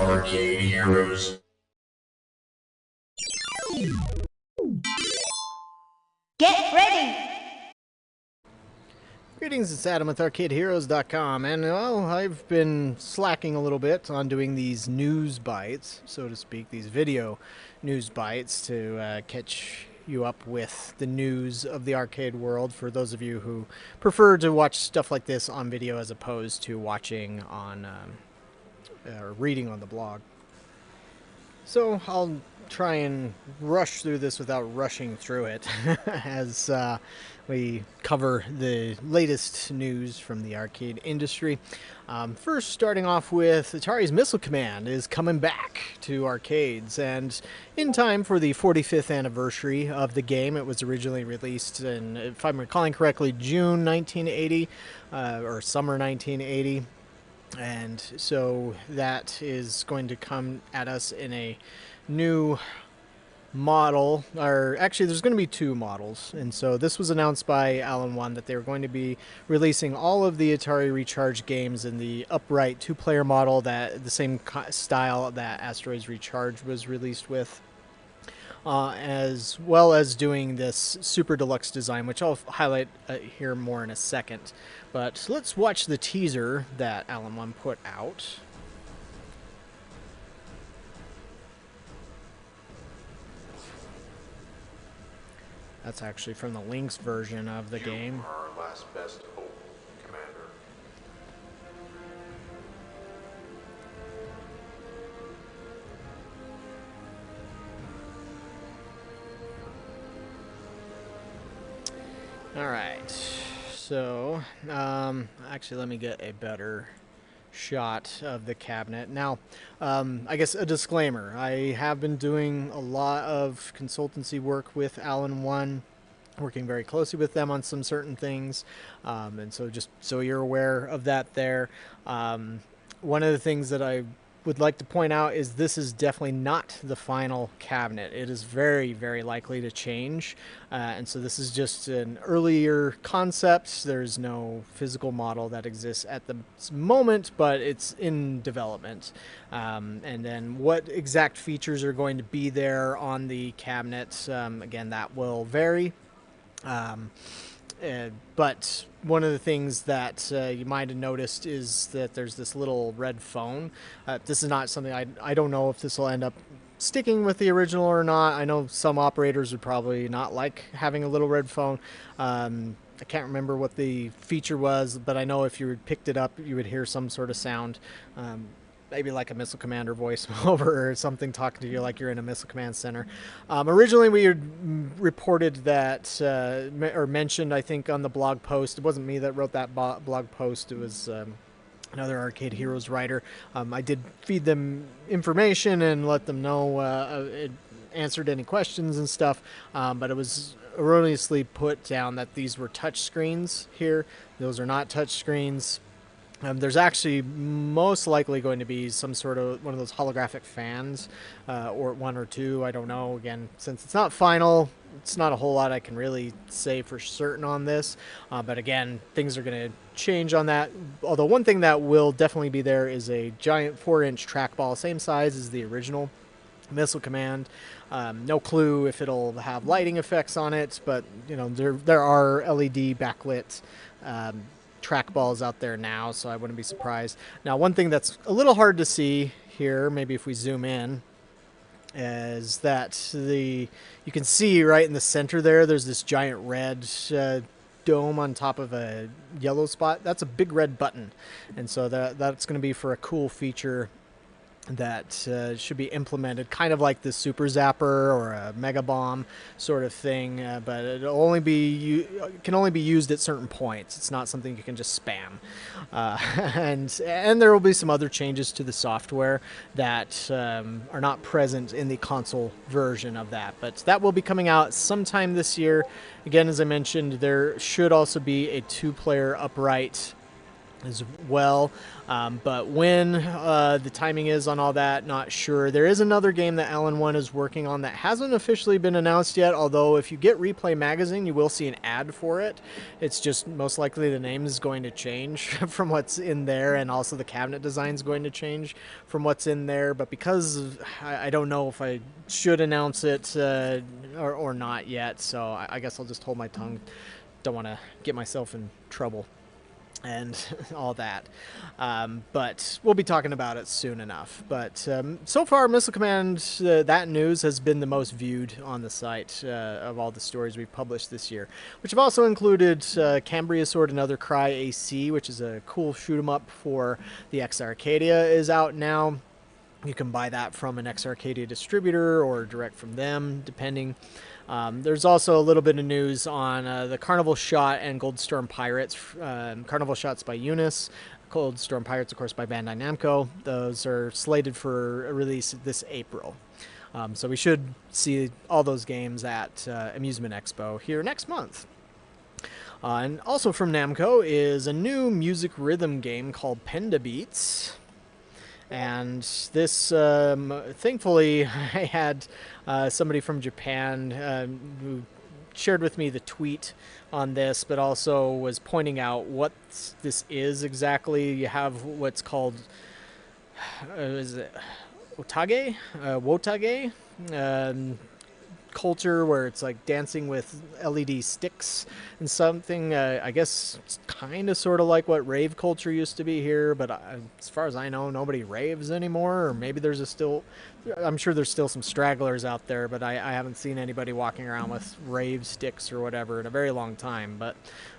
Arcade Heroes. Get ready! Greetings, it's Adam with ArcadeHeroes.com, and well, I've been slacking a little bit on doing these news bites, so to speak, these video news bites to catch you up with the news of the arcade world for those of you who prefer to watch stuff like this on video as opposed to watching on or reading on the blog. So I'll try and rush through this without rushing through it as we cover the latest news from the arcade industry. First, starting off with Atari's Missile Command is coming back to arcades, and in time for the 45th anniversary of the game. It was originally released in, if I'm recalling correctly, June 1980 or summer 1980. And so that is going to come at us in a new model, or actually there's going to be two models. And so this was announced by Alan One that they were going to be releasing all of the Atari Recharge games in the upright two-player model, that the same style that Asteroids Recharge was released with. As well as doing this super deluxe design, which I'll highlight here more in a second. But let's watch the teaser that Alan One put out. That's actually from the Lynx version of the game. You are our last best hope, Commander. Alright, so actually let me get a better shot of the cabinet. Now, I guess a disclaimer, I have been doing a lot of consultancy work with Alan One, working very closely with them on some certain things, and so just so you're aware of that there. One of the things that I would like to point out is this is definitely not the final cabinet. It is very, very likely to change, and so this is just an earlier concept. There's no physical model that exists at the moment, but it's in development. And then what exact features are going to be there on the cabinet, again, that will vary. But one of the things that you might have noticed is that there's this little red phone. This is not something I don't know if this will end up sticking with the original or not. I know some operators would probably not like having a little red phone. I can't remember what the feature was, but I know if you picked it up, you would hear some sort of sound. Maybe like a Missile Commander voiceover or something talking to you like you're in a Missile Command Center. Originally, we had reported that, or mentioned, I think, on the blog post. It wasn't me that wrote that blog post. It was another Arcade Heroes writer. I did feed them information and let them know it answered any questions and stuff, but it was erroneously put down that these were touch screens here. Those are not touch screens. There's actually most likely going to be some sort of one of those holographic fans, or one or two, I don't know. Again, since it's not final, it's not a whole lot I can really say for certain on this. But again, things are going to change on that. Although one thing that will definitely be there is a giant 4-inch trackball, same size as the original Missile Command. No clue if it'll have lighting effects on it, but you know, there are LED backlit trackballs out there now, so I wouldn't be surprised. Now, one thing that's a little hard to see here, maybe if we zoom in, is that you can see right in the center there's this giant red dome on top of a yellow spot. That's a big red button, and so that's going to be for a cool feature that should be implemented, kind of like the Super Zapper or a Mega Bomb sort of thing, but it'll only be can only be used at certain points. It's not something you can just spam, and there will be some other changes to the software that are not present in the console version of that, but that will be coming out sometime this year. Again, as I mentioned, there should also be a two-player upright as well. But when the timing is on all that, not sure. There is another game that Alan One is working on that hasn't officially been announced yet, although if you get Replay Magazine, you will see an ad for it. It's just most likely the name is going to change from what's in there, and also the cabinet design is going to change from what's in there. But because I don't know if I should announce it or not yet, so I guess I'll just hold my tongue. Don't want to get myself in trouble and all that. But we'll be talking about it soon enough. But so far, Missile Command, that news has been the most viewed on the site of all the stories we've published this year, which have also included Cambria Sword and Other Cry AC, which is a cool shoot 'em up for the X Arcadia, is out now. You can buy that from an X Arcadia distributor or direct from them, depending. There's also a little bit of news on the Carnival Shot and Goldstorm Pirates. Carnival Shot's by Eunice, Goldstorm Pirates, of course, by Bandai Namco. Those are slated for a release this April. So we should see all those games at Amusement Expo here next month. And also from Namco is a new music rhythm game called Penda Beats. And this, thankfully, I had somebody from Japan who shared with me the tweet on this, but also was pointing out what this is exactly. You have what's called, is it Wotage? Wotage? Culture, where it's like dancing with LED sticks and something. I guess it's kind of sort of like what rave culture used to be here, but as far as I know, nobody raves anymore. Or maybe there's I'm sure there's still some stragglers out there, but I haven't seen anybody walking around with rave sticks or whatever in a very long time. But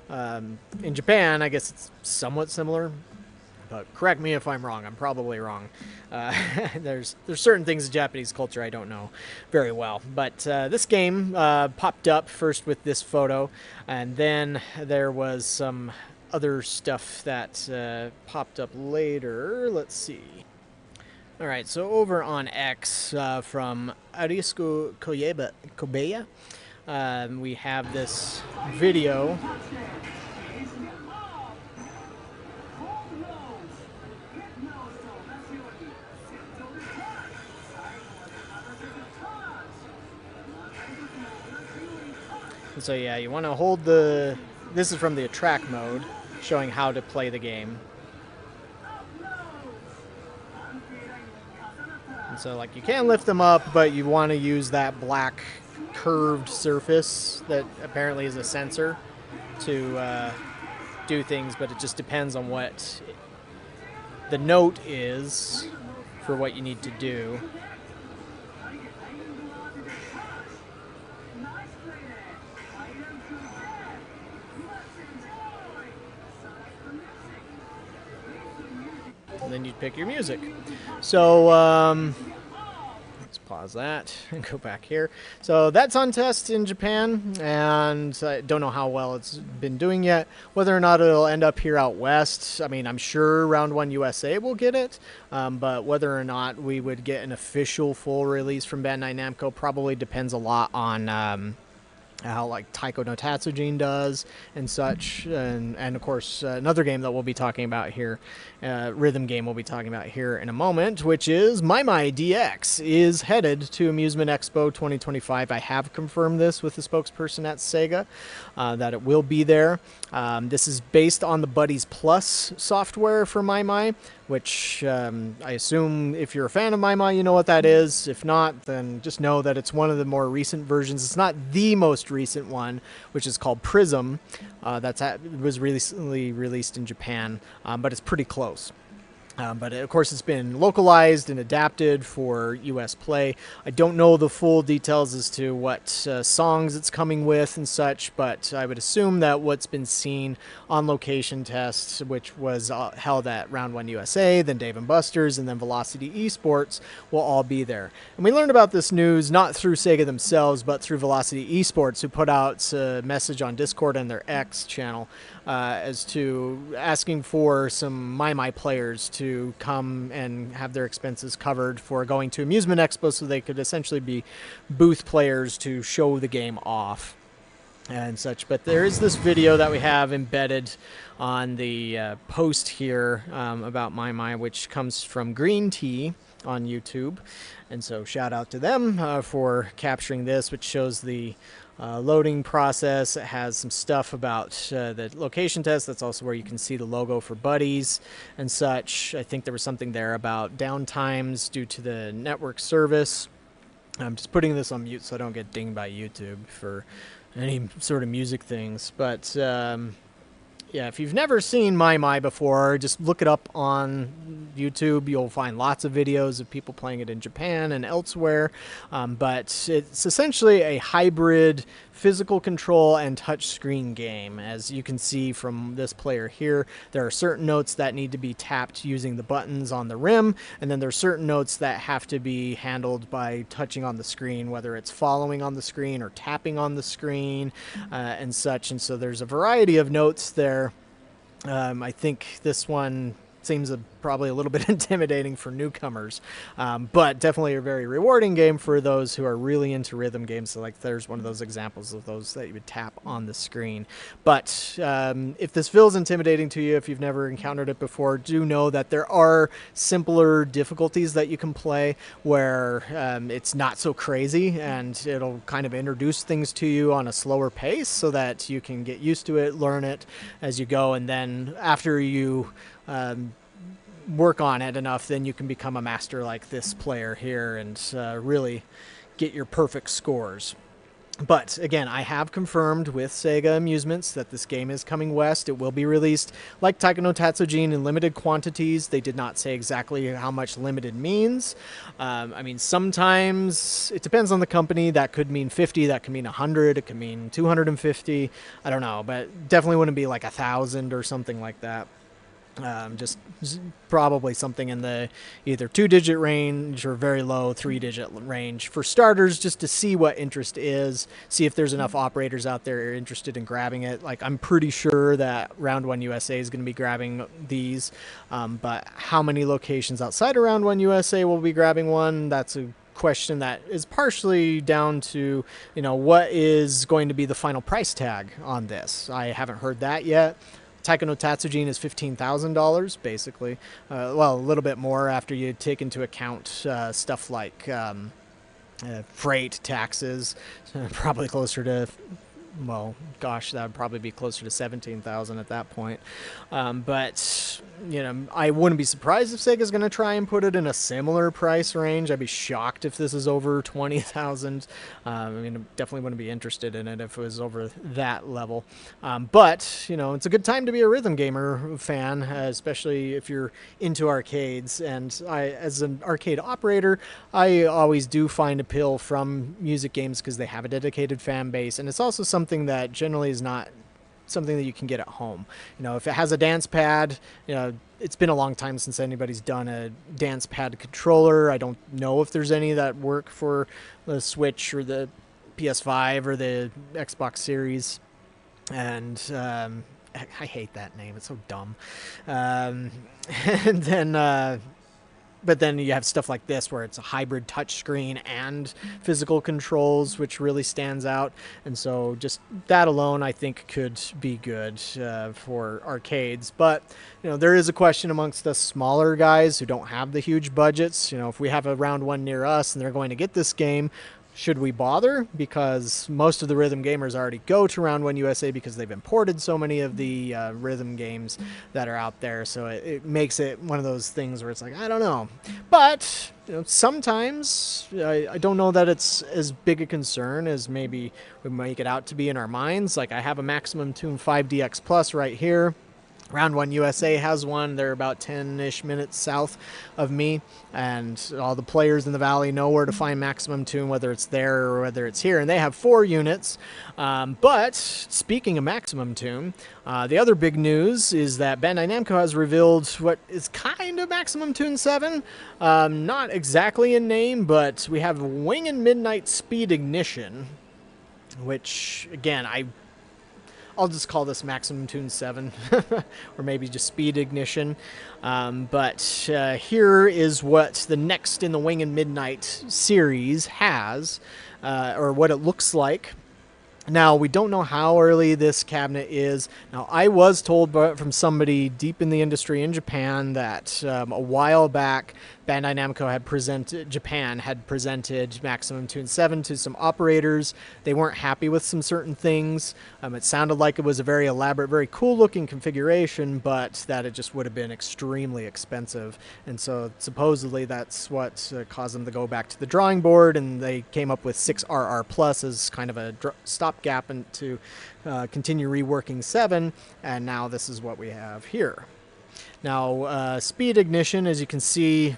in Japan, I guess it's somewhat similar. But correct me if I'm wrong. I'm probably wrong. There's certain things in Japanese culture I don't know very well. But this game popped up first with this photo, and then there was some other stuff that popped up later. Let's see. All right, so over on X from Arisco Kobeya, we have this video. So yeah, you want to hold this is from the attract mode, showing how to play the game. And so like you can lift them up, but you want to use that black curved surface that apparently is a sensor to do things, but it just depends on what the note is for what you need to do. Then you'd pick your music. So let's pause that and go back here. So that's on test in Japan, and I don't know how well it's been doing yet. Whether or not it'll end up here out west, I mean, I'm sure Round 1 USA will get it, but whether or not we would get an official full release from Bandai Namco probably depends a lot on how like Taiko no Tatsujin does and such, and of course another game that we'll be talking about here, rhythm game we'll be talking about here in a moment, which is MaiMai DX is headed to Amusement Expo 2025. I have confirmed this with the spokesperson at Sega that it will be there. This is based on the Buddies Plus software for MaiMai, which I assume if you're a fan of MaiMai, you know what that is. If not, then just know that it's one of the more recent versions. It's not the most recent one, which is called Prism. Was recently released in Japan, but it's pretty close. But of course, it's been localized and adapted for US play. I don't know the full details as to what songs it's coming with and such, but I would assume that what's been seen on location tests, which was held at Round 1 USA, then Dave & Buster's, and then Velocity Esports, will all be there. And we learned about this news not through Sega themselves, but through Velocity Esports, who put out a message on Discord and their X channel as to asking for some MaiMai players to come and have their expenses covered for going to Amusement Expo so they could essentially be booth players to show the game off. and such. But there is this video that we have embedded on the post here about MaiMai, which comes from Green Tea on YouTube. And so shout out to them for capturing this, which shows the loading process. It has some stuff about the location test. That's also where you can see the logo for buddies and such. I think there was something there about downtimes due to the network service. I'm just putting this on mute so I don't get dinged by YouTube for any sort of music things. But yeah, if you've never seen MaiMai before, just look it up on YouTube. You'll find lots of videos of people playing it in Japan and elsewhere. But it's essentially a hybrid physical control and touchscreen game. As you can see from this player here, there are certain notes that need to be tapped using the buttons on the rim, and then there are certain notes that have to be handled by touching on the screen, whether it's following on the screen or tapping on the screen and such. And so there's a variety of notes there. I think this one seems probably a little bit intimidating for newcomers, but definitely a very rewarding game for those who are really into rhythm games. So like there's one of those examples of those that you would tap on the screen. But if this feels intimidating to you, if you've never encountered it before, do know that there are simpler difficulties that you can play where it's not so crazy, and it'll kind of introduce things to you on a slower pace so that you can get used to it, learn it as you go, and then after you work on it enough, then you can become a master like this player here and really get your perfect scores. But again, I have confirmed with Sega Amusements that this game is coming west. It will be released like Taiko no Tatsujin in limited quantities. They did not say exactly how much limited means. I mean, sometimes it depends on the company. That could mean 50, that could mean 100, it could mean 250. I don't know, but definitely wouldn't be like 1,000 or something like that. Just probably something in the either 2-digit range or very low 3-digit range for starters, just to see what interest is, see if there's enough operators out there interested in grabbing it. Like, I'm pretty sure that Round 1 USA is going to be grabbing these, but how many locations outside of Round 1 USA will be grabbing one, that's a question that is partially down to, you know, what is going to be the final price tag on this. I haven't heard that yet. Taiko no Tatsujin is $15,000, basically. Well, a little bit more after you take into account stuff like freight, taxes, probably closer to, well, gosh, that would probably be closer to 17,000 at that point. But, you know, I wouldn't be surprised if Sega's going to try and put it in a similar price range. I'd be shocked if this is over 20,000. I mean, definitely wouldn't be interested in it if it was over that level. But, you know, it's a good time to be a rhythm gamer fan, especially if you're into arcades. And I, as an arcade operator, I always do find appeal from music games because they have a dedicated fan base, and it's also something that generally is not something that you can get at home. You know, if it has a dance pad, you know, it's been a long time since anybody's done a dance pad controller. I don't know if there's any that work for the Switch or the PS5 or the Xbox Series. And I hate that name. It's so dumb. And then but then you have stuff like this where it's a hybrid touchscreen and physical controls, which really stands out. And so just that alone, I think, could be good for arcades. But, you know, there is a question amongst the smaller guys who don't have the huge budgets. You know, if we have a Round 1 near us and they're going to get this game, should we bother? Because most of the rhythm gamers already go to Round 1 USA because they've imported so many of the rhythm games that are out there. So it makes it one of those things where it's like, I don't know. But, you know, sometimes I don't know that it's as big a concern as maybe we make it out to be in our minds. Like, I have a Maximum Tune 5DX Plus right here. Round 1 USA has one. They're about 10-ish minutes south of me, and all the players in the valley know where to find Maximum Tune, whether it's there or whether it's here, and they have 4 units. But speaking of Maximum Tune, the other big news is that Bandai Namco has revealed what is kind of Maximum Tune 7. Not exactly in name, but we have Wangan Midnight Speed Ignition, which, again, I'll just call this Maximum Tune 7, or maybe just Speed Ignition. But here is what the next in the Wangan Midnight series has, or what it looks like. Now, we don't know how early this cabinet is. Now, I was told from somebody deep in the industry in Japan that a while back, Bandai Namco Japan had presented Maximum Tune 7 to some operators. They weren't happy with some certain things. It sounded like it was a very elaborate, very cool looking configuration, but that it just would have been extremely expensive. And so supposedly that's what caused them to go back to the drawing board, and they came up with 6RR Plus as kind of a stopgap and to continue reworking 7, and now this is what we have here. Now, speed ignition, as you can see,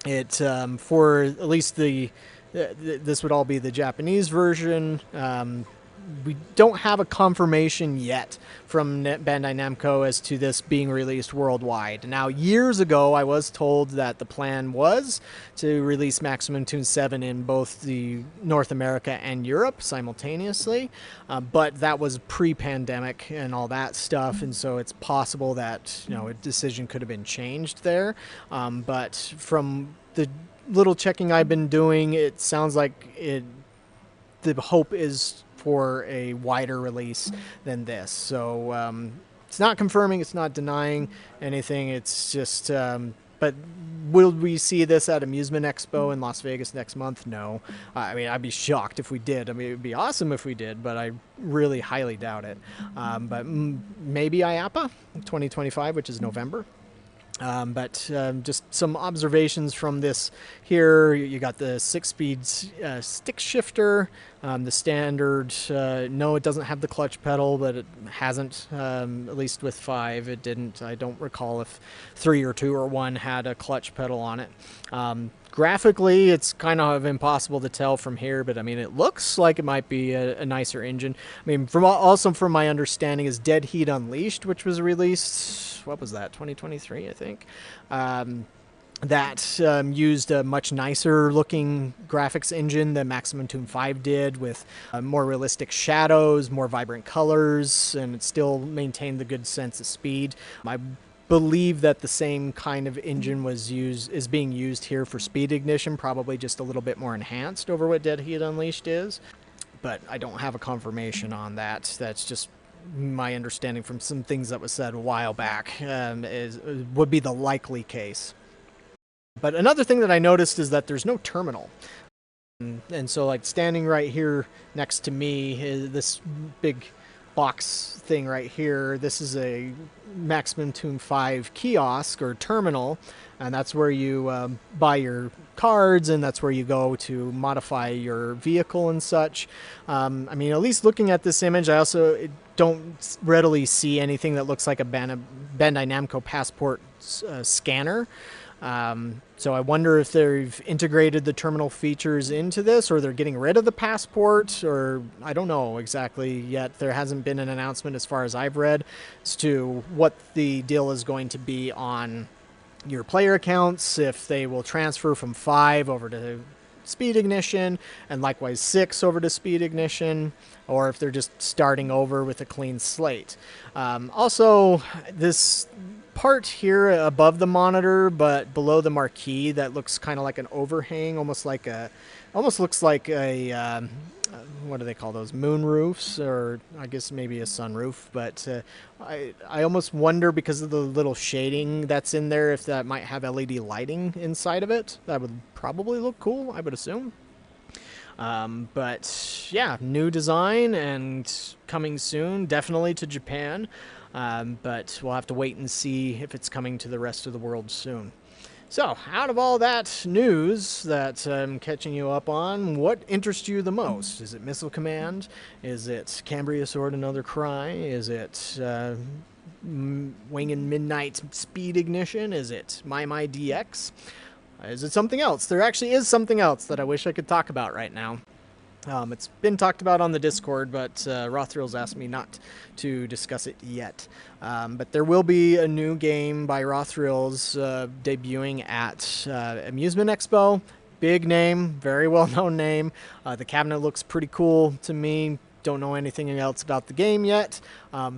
it for at least this would all be the Japanese version. We don't have a confirmation yet from Bandai Namco as to this being released worldwide. Now, years ago, I was told that the plan was to release Maximum Tune 7 in both the North America and Europe simultaneously, but that was pre-pandemic and all that stuff, and so it's possible that a decision could have been changed there. But from the little checking I've been doing, it sounds like the hope is for a wider release than this. So it's not confirming, it's not denying anything. It's just, but will we see this at Amusement Expo in Las Vegas next month? No. I mean, I'd be shocked if we did. I mean, it would be awesome if we did, but I really highly doubt it. But maybe IAPA 2025, which is November. But just some observations from this here. You got the 6-speed stick shifter, the standard. No, it doesn't have the clutch pedal, but it hasn't, at least with 5. It didn't. I don't recall if 3 or 2 or 1 had a clutch pedal on it. Graphically, it's kind of impossible to tell from here, but I mean, it looks like it might be a nicer engine. I mean, from my understanding is Dead Heat Unleashed, which was released, what was that, 2023, I think, that used a much nicer looking graphics engine than Maximum Tune 5 did, with more realistic shadows, more vibrant colors, and it still maintained the good sense of speed. I believe that the same kind of engine is being used here for speed ignition, probably just a little bit more enhanced over what Dead Heat Unleashed is, but I don't have a confirmation on that. That's just my understanding from some things that was said a while back, would be the likely case. But another thing that I noticed is that there's no terminal. And so, like, standing right here next to me is this big box thing right here. This is a Maximum Tune 5 kiosk or terminal, and that's where you buy your cards, and that's where you go to modify your vehicle and such. I mean, at least looking at this image, I also don't readily see anything that looks like a Bandai Namco Passport scanner. So I wonder if they've integrated the terminal features into this, or they're getting rid of the passport, or I don't know exactly yet. There hasn't been an announcement as far as I've read as to what the deal is going to be on your player accounts, if they will transfer from 5 over to speed ignition, and likewise 6 over to speed ignition, or if they're just starting over with a clean slate. Also, this part here above the monitor but below the marquee that looks kind of like an overhang, almost looks like a what do they call those, moon roofs, or I guess maybe a sunroof, but I almost wonder, because of the little shading that's in there, if that might have LED lighting inside of it. That would probably look cool, I would assume. But yeah, new design and coming soon, definitely to Japan. But we'll have to wait and see if it's coming to the rest of the world soon. So, out of all that news that I'm catching you up on, what interests you the most? Is it Missile Command? Is it Cambria Sword Another Cry? Is it Wangan Midnight Speed Ignition? Is it MaiMai DX? Is it something else? There actually is something else that I wish I could talk about right now. It's been talked about on the Discord, but Raw Thrills asked me not to discuss it yet. But there will be a new game by Raw Thrills debuting at Amusement Expo. Big name, very well-known name. The cabinet looks pretty cool to me. Don't know anything else about the game yet.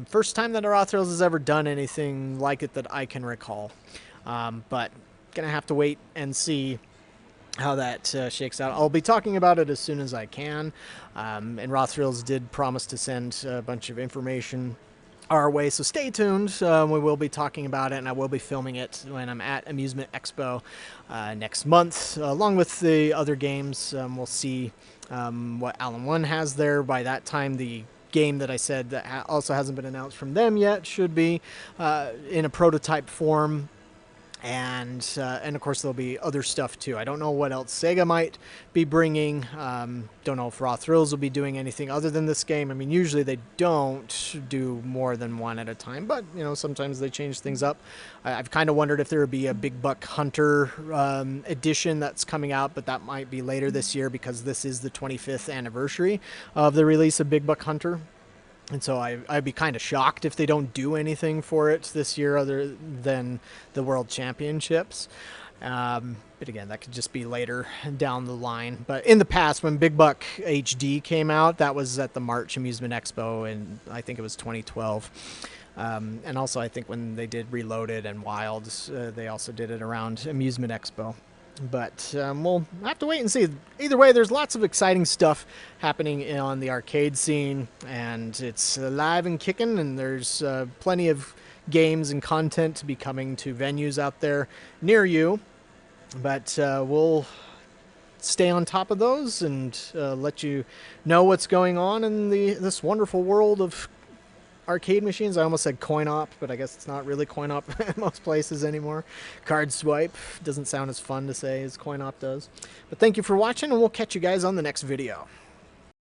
First time that Raw Thrills has ever done anything like it that I can recall. But gonna have to wait and see. how that shakes out. I'll be talking about it as soon as I can. And Raw Thrills did promise to send a bunch of information our way, so stay tuned. We will be talking about it, and I will be filming it when I'm at Amusement Expo next month, along with the other games. We'll see what Alan 1 has there. By that time, the game that I said that also hasn't been announced from them yet should be in a prototype form. And of course there'll be other stuff too. I don't know what else Sega might be bringing. Don't know if Raw Thrills will be doing anything other than this game. I mean, usually they don't do more than one at a time, but you know, sometimes they change things up. I've kind of wondered if there would be a Big Buck Hunter edition that's coming out, but that might be later this year because this is the 25th anniversary of the release of Big Buck Hunter. And so I'd be kind of shocked if they don't do anything for it this year other than the World Championships. But again, that could just be later down the line. But in the past, when Big Buck HD came out, that was at the March Amusement Expo, and I think it was 2012. And also, I think when they did Reloaded and Wilds, they also did it around Amusement Expo. But we'll have to wait and see. Either way, there's lots of exciting stuff happening on the arcade scene, and it's alive and kicking, and there's plenty of games and content to be coming to venues out there near you. But we'll stay on top of those and let you know what's going on in this wonderful world of arcade machines. I almost said coin-op, but I guess it's not really coin-op in most places anymore. Card swipe doesn't sound as fun to say as coin-op does. But thank you for watching, and we'll catch you guys on the next video.